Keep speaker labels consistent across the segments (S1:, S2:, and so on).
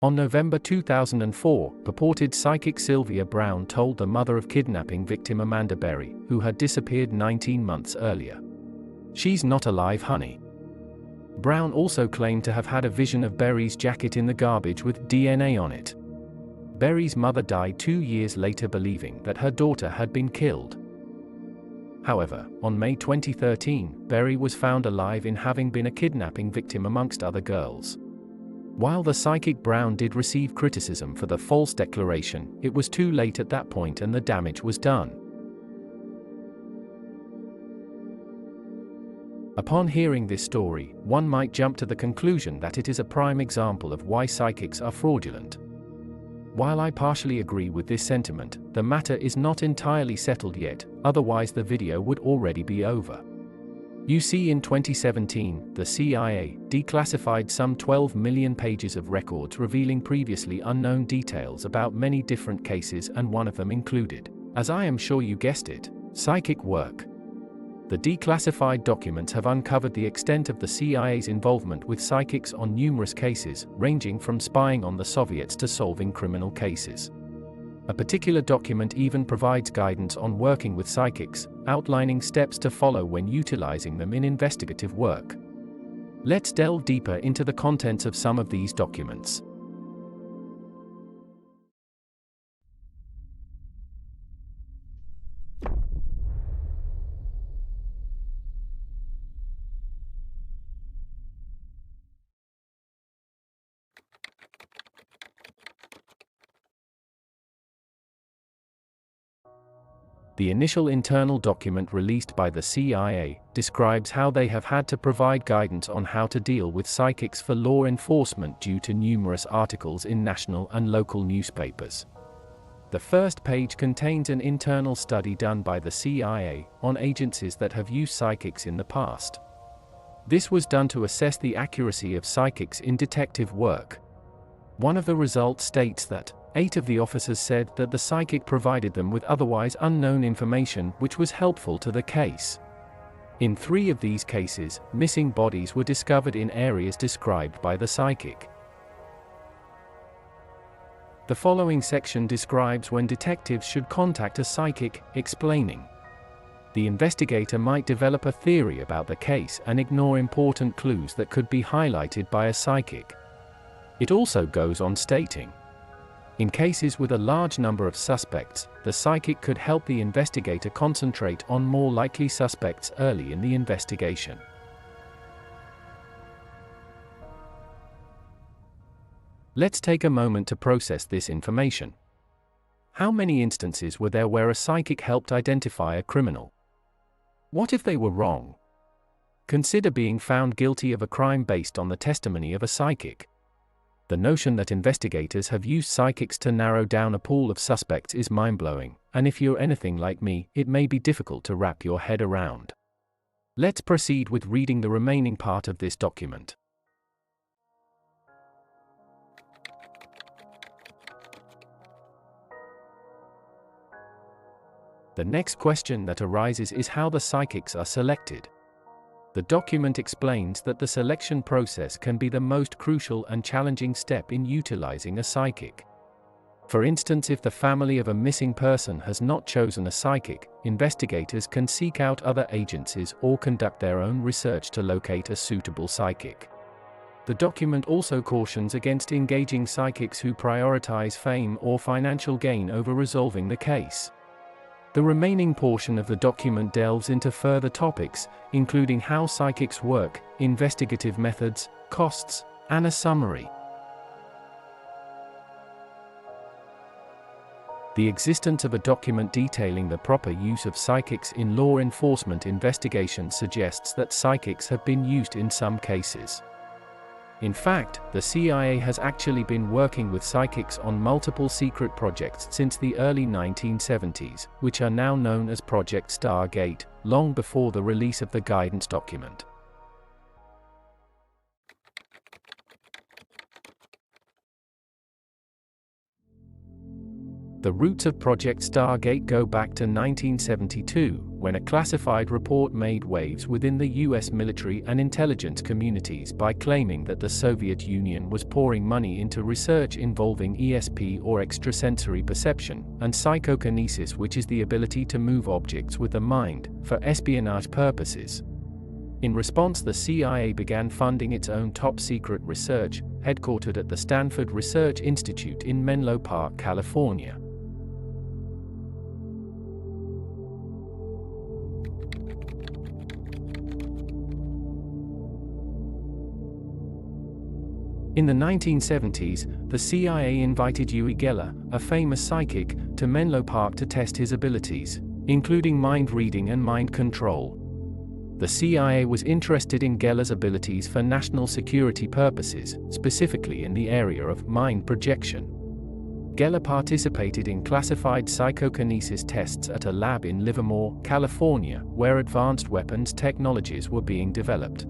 S1: On November 2004, purported psychic Sylvia Brown told the mother of kidnapping victim Amanda Berry, who had disappeared 19 months earlier. "She's not alive, honey." Brown also claimed to have had a vision of Berry's jacket in the garbage with DNA on it. Berry's mother died 2 years later believing that her daughter had been killed. However, on May 2013, Berry was found alive in having been a kidnapping victim amongst other girls. While the psychic Brown did receive criticism for the false declaration, it was too late at that point and the damage was done. Upon hearing this story, one might jump to the conclusion that it is a prime example of why psychics are fraudulent. While I partially agree with this sentiment, the matter is not entirely settled yet, otherwise the video would already be over. You see, in 2017, the CIA declassified some 12 million pages of records revealing previously unknown details about many different cases, and one of them included, as I am sure you guessed it, psychic work. The declassified documents have uncovered the extent of the CIA's involvement with psychics on numerous cases, ranging from spying on the Soviets to solving criminal cases. A particular document even provides guidance on working with psychics, outlining steps to follow when utilizing them in investigative work. Let's delve deeper into the contents of some of these documents. The initial internal document released by the CIA describes how they have had to provide guidance on how to deal with psychics for law enforcement due to numerous articles in national and local newspapers. The first page contains an internal study done by the CIA on agencies that have used psychics in the past. This was done to assess the accuracy of psychics in detective work. One of the results states that 8 of the officers said that the psychic provided them with otherwise unknown information which was helpful to the case. In 3 of these cases, missing bodies were discovered in areas described by the psychic. The following section describes when detectives should contact a psychic, explaining: the investigator might develop a theory about the case and ignore important clues that could be highlighted by a psychic. It also goes on stating, in cases with a large number of suspects, the psychic could help the investigator concentrate on more likely suspects early in the investigation. Let's take a moment to process this information. How many instances were there where a psychic helped identify a criminal? What if they were wrong? Consider being found guilty of a crime based on the testimony of a psychic. The notion that investigators have used psychics to narrow down a pool of suspects is mind-blowing, and if you're anything like me, it may be difficult to wrap your head around. Let's proceed with reading the remaining part of this document. The next question that arises is how the psychics are selected. The document explains that the selection process can be the most crucial and challenging step in utilizing a psychic. For instance, if the family of a missing person has not chosen a psychic, investigators can seek out other agencies or conduct their own research to locate a suitable psychic. The document also cautions against engaging psychics who prioritize fame or financial gain over resolving the case. The remaining portion of the document delves into further topics, including how psychics work, investigative methods, costs, and a summary. The existence of a document detailing the proper use of psychics in law enforcement investigations suggests that psychics have been used in some cases. In fact, the CIA has actually been working with psychics on multiple secret projects since the early 1970s, which are now known as Project Stargate, long before the release of the guidance document. The roots of Project Stargate go back to 1972, when a classified report made waves within the US military and intelligence communities by claiming that the Soviet Union was pouring money into research involving ESP or extrasensory perception, and psychokinesis, which is the ability to move objects with the mind, for espionage purposes. In response, the CIA began funding its own top-secret research, headquartered at the Stanford Research Institute in Menlo Park, California. In the 1970s, the CIA invited Uri Geller, a famous psychic, to Menlo Park to test his abilities, including mind reading and mind control. The CIA was interested in Geller's abilities for national security purposes, specifically in the area of mind projection. Geller participated in classified psychokinesis tests at a lab in Livermore, California, where advanced weapons technologies were being developed.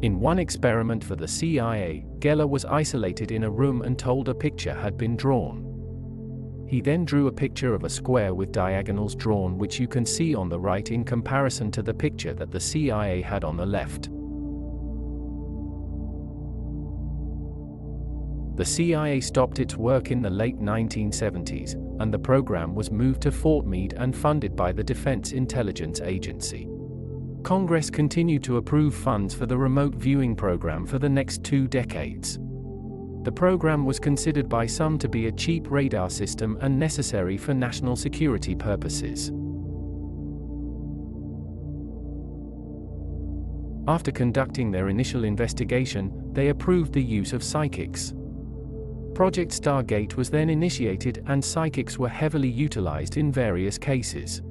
S1: In one experiment for the CIA, Geller was isolated in a room and told a picture had been drawn. He then drew a picture of a square with diagonals drawn, which you can see on the right in comparison to the picture that the CIA had on the left. The CIA stopped its work in the late 1970s, and the program was moved to Fort Meade and funded by the Defense Intelligence Agency. Congress continued to approve funds for the remote viewing program for the next 2 decades. The program was considered by some to be a cheap radar system and necessary for national security purposes. After conducting their initial investigation, they approved the use of psychics. Project Stargate was then initiated, and psychics were heavily utilized in various cases.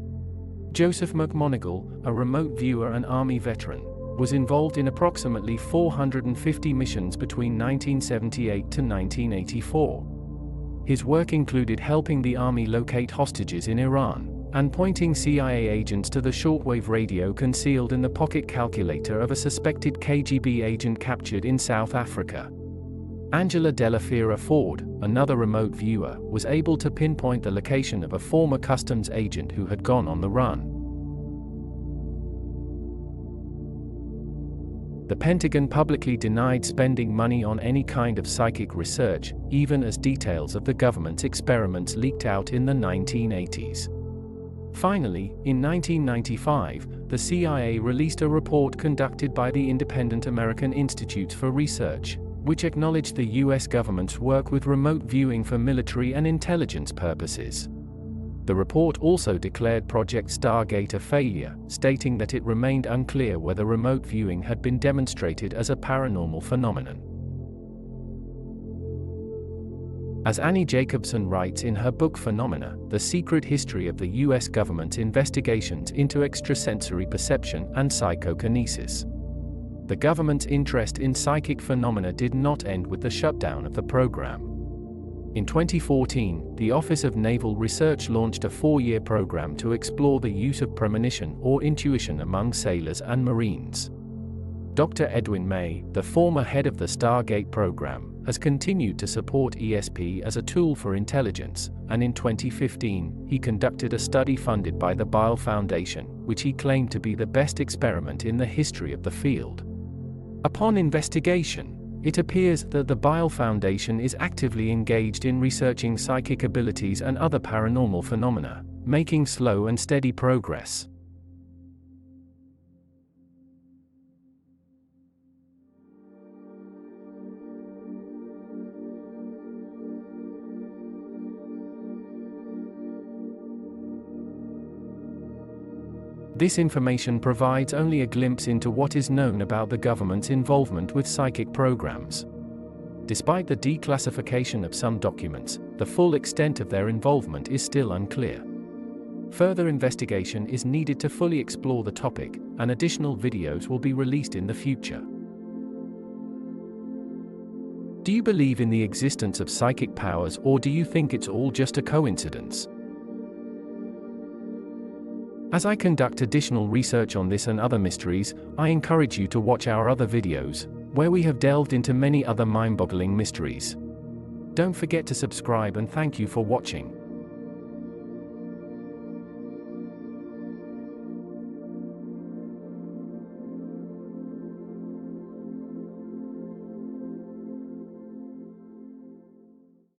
S1: Joseph McMonigal, a remote viewer and Army veteran, was involved in approximately 450 missions between 1978 to 1984. His work included helping the Army locate hostages in Iran, and pointing CIA agents to the shortwave radio concealed in the pocket calculator of a suspected KGB agent captured in South Africa. Angela Della Fiera Ford, another remote viewer, was able to pinpoint the location of a former customs agent who had gone on the run. The Pentagon publicly denied spending money on any kind of psychic research, even as details of the government's experiments leaked out in the 1980s. Finally, in 1995, the CIA released a report conducted by the Independent American Institute for Research, which acknowledged the US government's work with remote viewing for military and intelligence purposes. The report also declared Project Stargate a failure, stating that it remained unclear whether remote viewing had been demonstrated as a paranormal phenomenon. As Annie Jacobson writes in her book Phenomena, The Secret History of the US Government's Investigations into Extrasensory Perception and Psychokinesis, the government's interest in psychic phenomena did not end with the shutdown of the program. In 2014, the Office of Naval Research launched a 4-year program to explore the use of premonition or intuition among sailors and Marines. Dr. Edwin May, the former head of the Stargate program, has continued to support ESP as a tool for intelligence, and in 2015, he conducted a study funded by the Bile Foundation, which he claimed to be the best experiment in the history of the field. Upon investigation, it appears that the Bile Foundation is actively engaged in researching psychic abilities and other paranormal phenomena, making slow and steady progress. This information provides only a glimpse into what is known about the government's involvement with psychic programs. Despite the declassification of some documents, the full extent of their involvement is still unclear. Further investigation is needed to fully explore the topic, and additional videos will be released in the future. Do you believe in the existence of psychic powers, or do you think it's all just a coincidence? As I conduct additional research on this and other mysteries, I encourage you to watch our other videos, where we have delved into many other mind-boggling mysteries. Don't forget to subscribe, and thank you for watching.